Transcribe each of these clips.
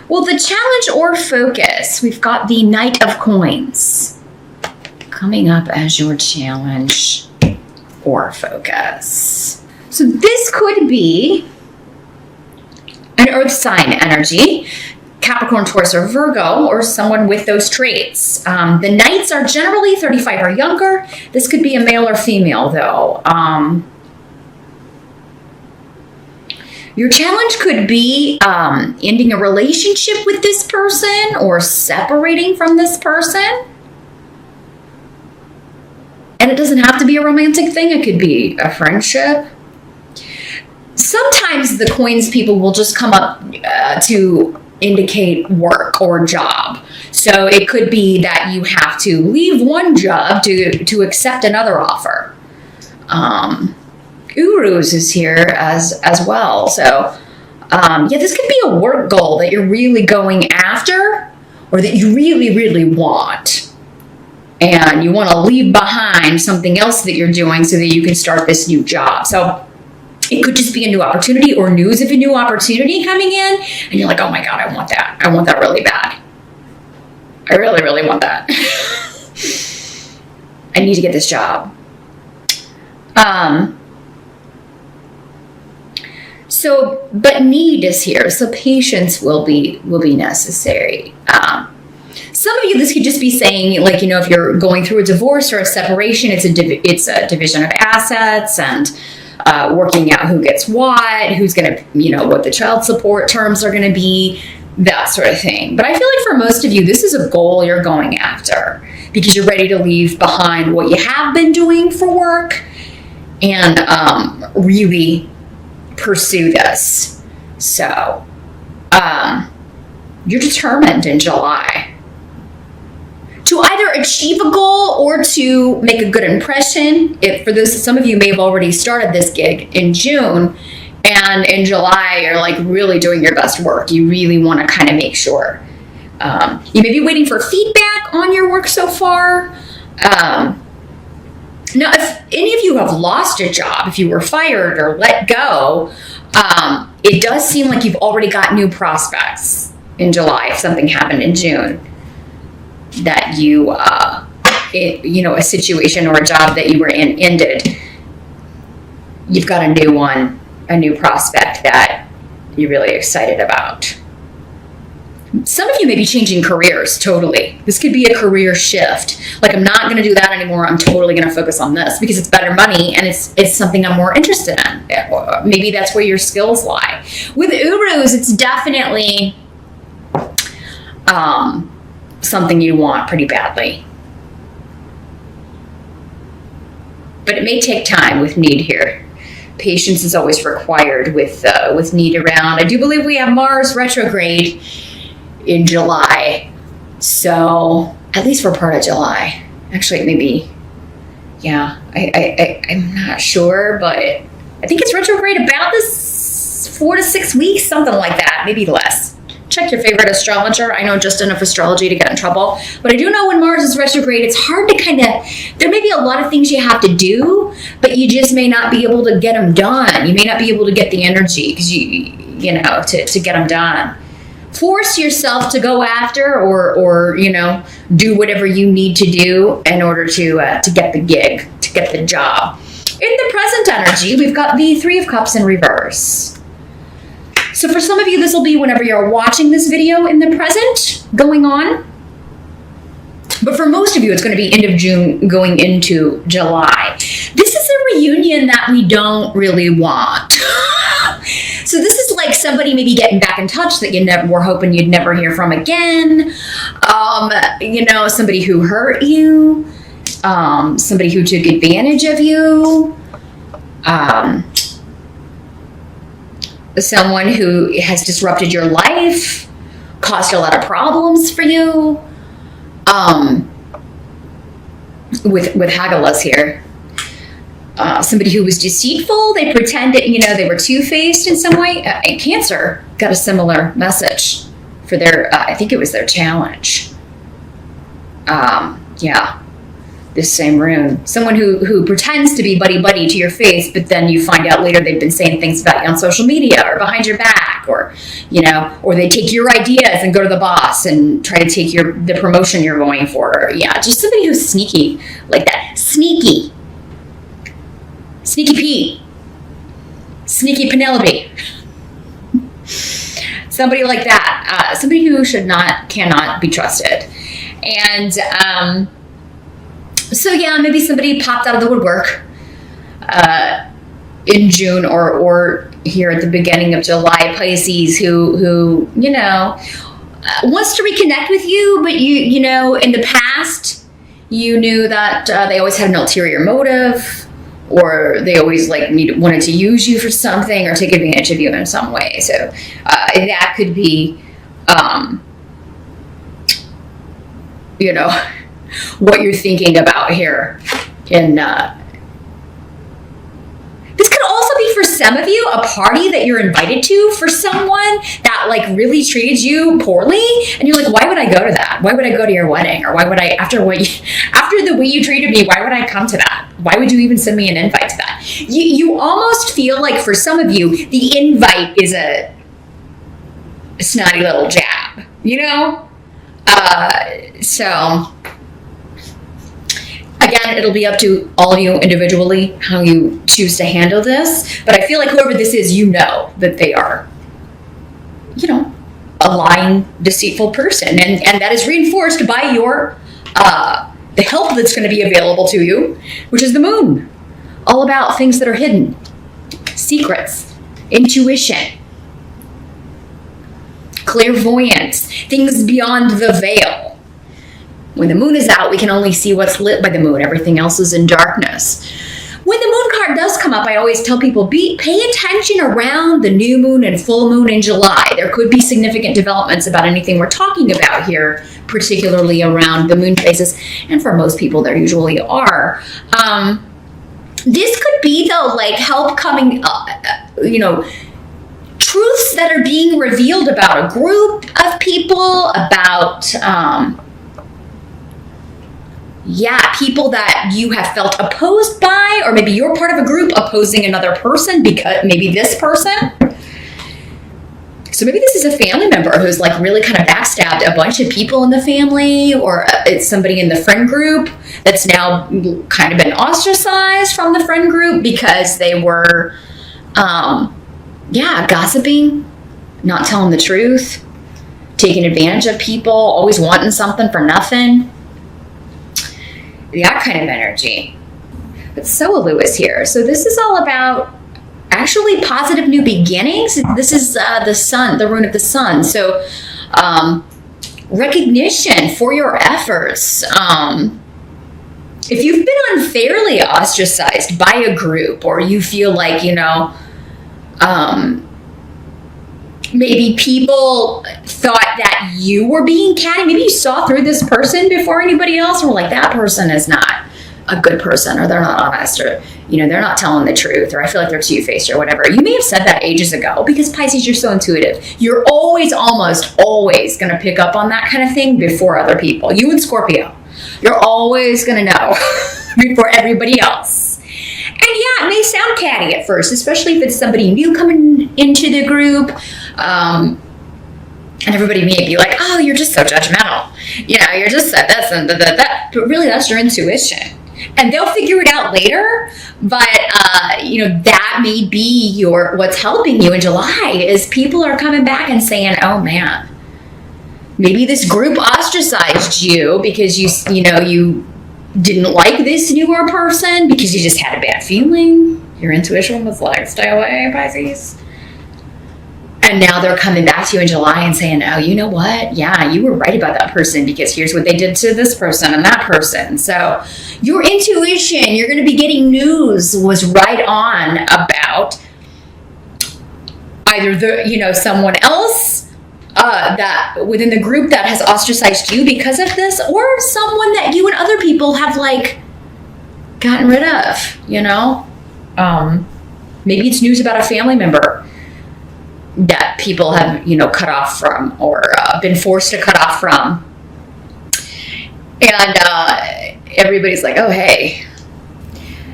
Well, the challenge or focus, we've got the Knight of Coins coming up as your challenge or focus. So this could be an earth sign energy, Capricorn, Taurus, or Virgo, or someone with those traits. The Knights are generally 35 or younger. This could be a male or female, though. Your challenge could be ending a relationship with this person or separating from this person. And it doesn't have to be a romantic thing. It could be a friendship. Sometimes the coins people will just come up to indicate work or job. So it could be that you have to leave one job to accept another offer. Urus is here as well. So yeah, this could be a work goal that you're really going after, or that you really, really want. And you want to leave behind something else that you're doing so that you can start this new job. So it could just be a new opportunity or news of a new opportunity coming in. And you're like, oh my God, I want that. I want that really bad. I really, really want that. I need to get this job. But need is here. So patience will be necessary. Some of you, this could just be saying, like, you know, if you're going through a divorce or a separation, it's a division of assets and working out who gets what, who's going to, you know, what the child support terms are going to be, that sort of thing. But I feel like for most of you, this is a goal you're going after because you're ready to leave behind what you have been doing for work and really pursue this. So you're determined in July to either achieve a goal or to make a good impression. Some of you may have already started this gig in June, and in July you're like really doing your best work. You really want to kind of make sure. You may be waiting for feedback on your work so far. Now, if any of you have lost a job, if you were fired or let go, it does seem like you've already got new prospects in July if something happened in June. That a situation or a job that you were in ended. You've got a new one, a new prospect that you're really excited about. Some of you may be changing careers totally. This could be a career shift. Like, I'm not going to do that anymore. I'm totally going to focus on this because it's better money and it's something I'm more interested in. Maybe that's where your skills lie. With Urus, it's definitely something you want pretty badly. But it may take time with need here. Patience is always required with need around. I do believe we have Mars retrograde in July. So at least for part of July. Actually, maybe, yeah, I'm not sure, but I think it's retrograde about this 4 to 6 weeks, something like that, maybe less. Check your favorite astrologer. I know just enough astrology to get in trouble. But I do know when Mars is retrograde, it's hard to there may be a lot of things you have to do, but you just may not be able to get them done. You may not be able to get the energy because to get them done. Force yourself to go after or do whatever you need to do in order to get the gig, to get the job. In the present energy, we've got the Three of Cups in reverse. So for some of you, this will be whenever you're watching this video in the present going on. But for most of you, it's going to be end of June going into July. This is a reunion that we don't really want. So this is like somebody maybe getting back in touch that you were hoping you'd never hear from again. Somebody who hurt you. Somebody who took advantage of you. Someone who has disrupted your life, caused a lot of problems for you. With Hagalaz here. Somebody who was deceitful, they pretended, they were two-faced in some way. Cancer got a similar message for their, I think it was their challenge. Yeah. this same rune. Someone who pretends to be buddy-buddy to your face, but then you find out later they've been saying things about you on social media or behind your back, or, or they take your ideas and go to the boss and try to take the promotion you're going for. Or, just somebody who's sneaky like that. Sneaky Pete. Sneaky Penelope. Somebody like that. Somebody who cannot be trusted. And so maybe somebody popped out of the woodwork in June or here at the beginning of July, Pisces, who wants to reconnect with you, but you in the past you knew that they always had an ulterior motive, or they always wanted to use you for something or take advantage of you in some way. So that could be what you're thinking about here in this could also be for some of you a party that you're invited to for someone that really treated you poorly, and you're like, why would I go to that? Why would I go to your wedding? Or why would I, after the way you treated me, why would I come to that? Why would you even send me an invite to that? You almost feel like for some of you the invite is a snotty little jab, so again, it'll be up to all of you individually how you choose to handle this. But I feel like whoever this is, that they are, a lying, deceitful person. And that is reinforced by the help that's going to be available to you, which is the moon. All about things that are hidden, secrets, intuition, clairvoyance, things beyond the veil. When the moon is out, we can only see what's lit by the moon. Everything else is in darkness. When the moon card does come up, I always tell people, pay attention around the new moon and full moon in July. There could be significant developments about anything we're talking about here, particularly around the moon phases. And for most people, there usually are. This could be, though, help coming up, truths that are being revealed about a group of people, about people that you have felt opposed by, or maybe you're part of a group opposing another person because maybe this person. So maybe this is a family member who's really kind of backstabbed a bunch of people in the family, or it's somebody in the friend group that's now kind of been ostracized from the friend group because they were, gossiping, not telling the truth, taking advantage of people, always wanting something for nothing. That kind of energy. But so Lewis here. So this is all about actually positive new beginnings. This is the sun, the rune of the sun. So recognition for your efforts. If you've been unfairly ostracized by a group, or you feel like, maybe people thought that you were being catty. Maybe you saw through this person before anybody else, and were like, that person is not a good person, or they're not honest, or, they're not telling the truth, or I feel like they're two-faced, or whatever. You may have said that ages ago, because Pisces, you're so intuitive. You're almost always going to pick up on that kind of thing before other people. You and Scorpio, you're always going to know before everybody else. And it may sound catty at first, especially if it's somebody new coming into the group. And everybody may be like, oh, you're just so judgmental. You're just said this and that. But really, that's your intuition. And they'll figure it out later. But, that may be what's helping you in July is people are coming back and saying, oh, man, maybe this group ostracized you because you didn't like this newer person because you just had a bad feeling. Your intuition was like, stay away, Pisces. And now they're coming back to you in July and saying, oh, you know what? Yeah, you were right about that person because here's what they did to this person and that person. So your intuition, you're going to be getting news, was right on about either someone else that within the group that has ostracized you because of this, or someone that you and other people have gotten rid of, maybe it's news about a family member that people have, cut off from, or been forced to cut off from. And everybody's like, oh, hey.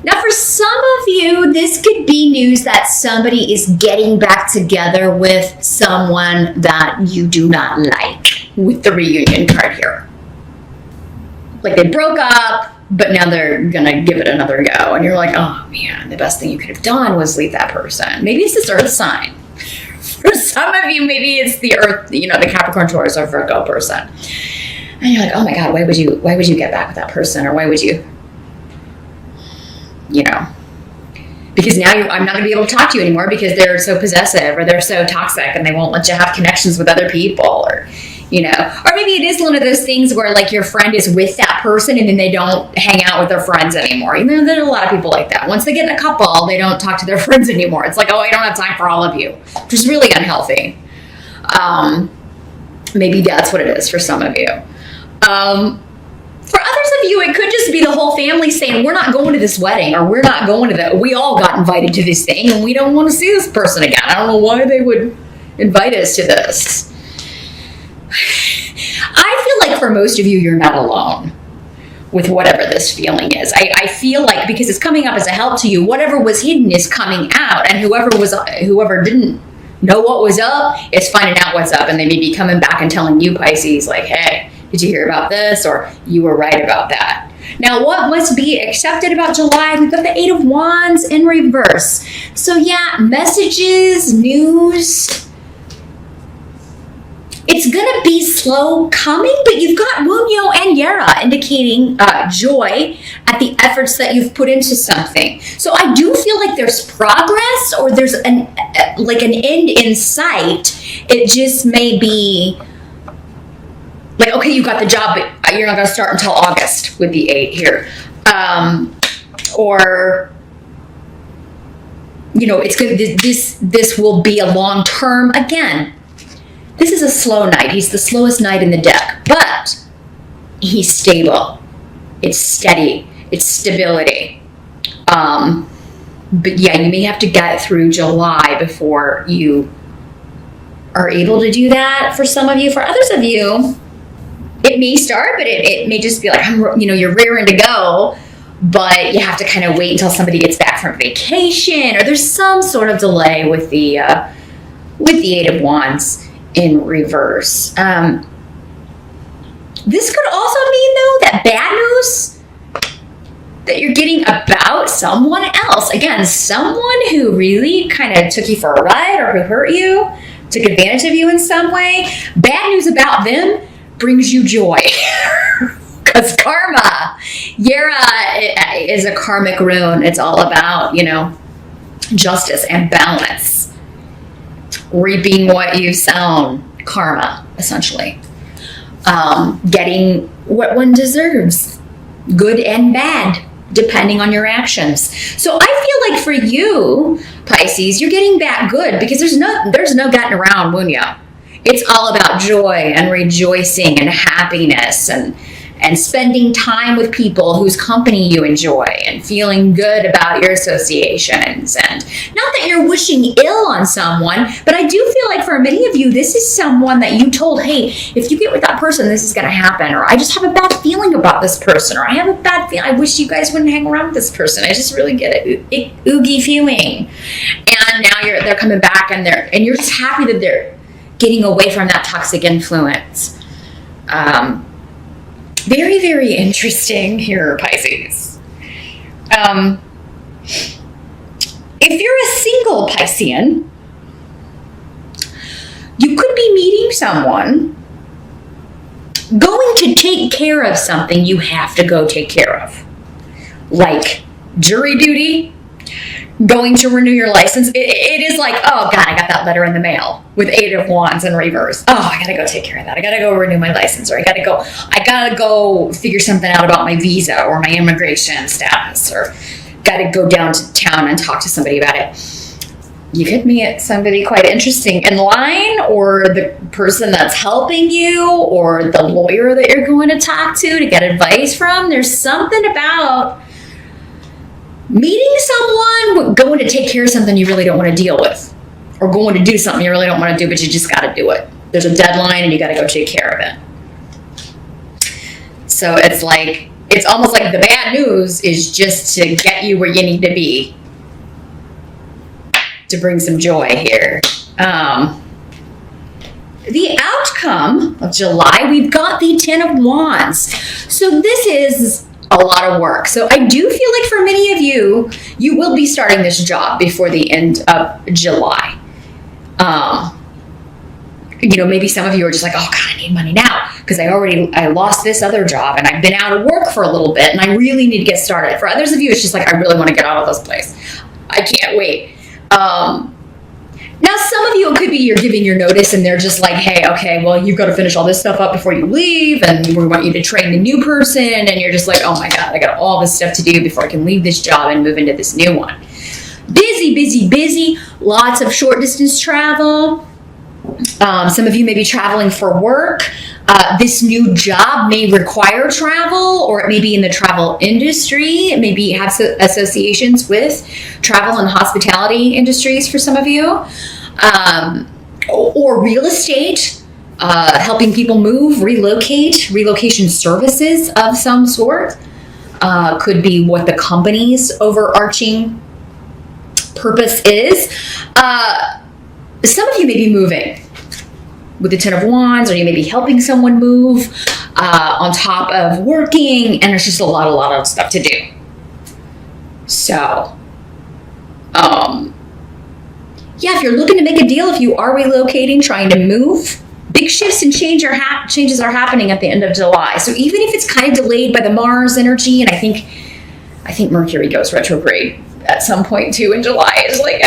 Now, for some of you, this could be news that somebody is getting back together with someone that you do not like, with the reunion card here. Like they broke up, but now they're going to give it another go. And you're like, oh, man, the best thing you could have done was leave that person. Maybe it's this earth sign. For some of you, maybe it's the earth, the Capricorn, Taurus, or Virgo person. And you're like, oh, my God, why would you get back with that person? Or why would you, because now I'm not going to be able to talk to you anymore because they're so possessive or they're so toxic and they won't let you have connections with other people, or maybe it is one of those things where like your friend is with that person and then they don't hang out with their friends anymore. There are a lot of people like that. Once they get in a couple, they don't talk to their friends anymore. It's like, oh, I don't have time for all of you, which is really unhealthy. Maybe that's what it is for some of you. For others of you, it could just be the whole family saying, we're not going to this wedding, or we're not going to that. We all got invited to this thing and we don't want to see this person again. I don't know why they would invite us to this. I feel like for most of you, you're not alone with whatever this feeling is. I feel like because it's coming up as a help to you, whatever was hidden is coming out, and whoever didn't know what was up is finding out what's up, and they may be coming back and telling you, Pisces, like, hey, did you hear about this? Or you were right about that. Now, what must be accepted about July? We've got the 8 of Wands in reverse. So yeah, messages, news. It's going to be slow coming, but you've got Munyo and Yera indicating joy at the efforts that you've put into something. So I do feel like there's progress, or there's an end in sight. It just may be like, okay, you got the job, but you're not going to start until August with the 8 here. Or, it's good. This will be a long term. Again, this is a slow knight. He's the slowest knight in the deck, but he's stable. It's steady. It's stability. But yeah, you may have to get through July before you are able to do that for some of you. For others of you, it may start, but it may just be like, you're raring to go, but you have to kind of wait until somebody gets back from vacation, or there's some sort of delay with the 8 of Wands in reverse. This could also mean, though, that bad news that you're getting about someone else. Again, someone who really kind of took you for a ride, or who hurt you, took advantage of you in some way. Bad news about them brings you joy. Because karma, Yera is a karmic rune. It's all about, justice and balance. Reaping what you've sown. Karma, essentially. Getting what one deserves. Good and bad, depending on your actions. So I feel like for you, Pisces, you're getting back good, because there's no getting around Munyo. It's all about joy and rejoicing and happiness and spending time with people whose company you enjoy and feeling good about your associations. And not that you're wishing ill on someone, but I do feel like for many of you, this is someone that you told, hey, if you get with that person, this is going to happen. Or I just have a bad feeling about this person. Or I have a bad feeling. I wish you guys wouldn't hang around with this person. I just really get it. Oogie feeling. And now they're coming back, and you're just happy that they're getting away from that toxic influence. Very, very interesting here, Pisces. If you're a single Piscean, you could be meeting someone, going to take care of something you have to go take care of. Like jury duty, going to renew your license. It is like, oh God, I got that letter in the mail with 8 of Wands in reverse. Oh, I gotta go take care of that. I gotta go renew my license, or I gotta go figure something out about my visa or my immigration status, or gotta go down to town and talk to somebody about it. You could meet somebody quite interesting in line, or the person that's helping you, or the lawyer that you're going to talk to get advice from. There's something about meeting someone, going to take care of something you really don't want to deal with, or going to do something you really don't want to do, but you just got to do it. There's a deadline and you got to go take care of it. So it's like it's almost like the bad news is just to get you where you need to be, to bring some joy here. The outcome of July, we've got the 10 of Wands. So this is a lot of work. So I do feel like for many of you, you will be starting this job before the end of July. Maybe some of you are just like, oh God, I need money now because I lost this other job and I've been out of work for a little bit and I really need to get started. For others of you, it's just like, I really want to get out of this place. I can't wait. Now, some of you, it could be you're giving your notice and they're just like, hey, okay, well, you've got to finish all this stuff up before you leave. And we want you to train the new person. And you're just like, oh my God, I got all this stuff to do before I can leave this job and move into this new one. Busy, busy, busy. Lots of short distance travel. Some of you may be traveling for work. This new job may require travel, or it may be in the travel industry. It may be have associations with travel and hospitality industries for some of you, or real estate, helping people move, relocation services of some sort. Could be what the company's overarching purpose is. Some of you may be moving with the 10 of Wands, or you may be helping someone move on top of working, and there's just a lot of stuff to do. So, yeah, if you're looking to make a deal, if you are relocating, trying to move, big shifts and changes are happening at the end of July. So even if it's kind of delayed by the Mars energy, and I think Mercury goes retrograde at some point too in July. It's like,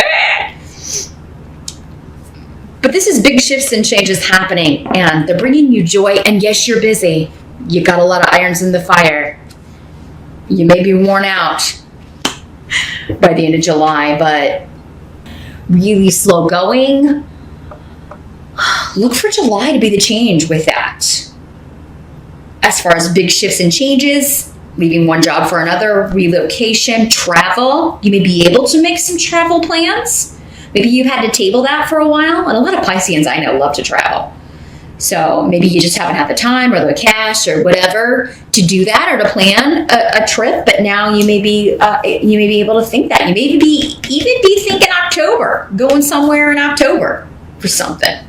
But this is big shifts and changes happening, and they're bringing you joy. And yes, you're busy. You got a lot of irons in the fire. You may be worn out by the end of July, but really slow going. Look for July to be the change with that. As far as big shifts and changes, leaving one job for another, relocation, travel. You may be able to make some travel plans. Maybe you've had to table that for a while, and a lot of Pisceans I know love to travel. So maybe you just haven't had the time or the cash or whatever to do that or to plan a trip. But now you may be able to think that. You may even be thinking October, going somewhere in October for something.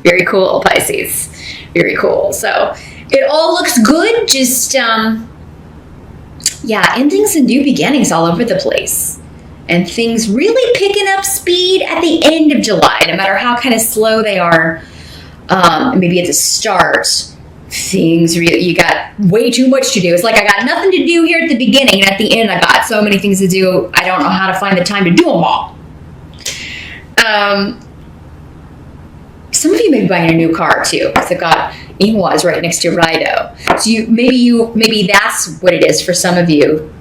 Very cool, Pisces. Very cool. So it all looks good. Just endings and new beginnings all over the place. And things really picking up speed at the end of July, no matter how kind of slow they are. Maybe at the start, things really, you got way too much to do. It's like I got nothing to do here at the beginning, and at the end I got so many things to do, I don't know how to find the time to do them all. Some of you may be buying a new car too, because they've got Ingwas right next to Rido. So maybe that's what it is for some of you.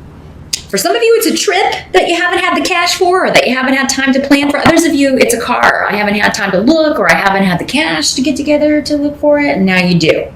For some of you, it's a trip that you haven't had the cash for, or that you haven't had time to plan. For others of you, it's a car. I haven't had time to look, or I haven't had the cash to get together to look for it, and now you do.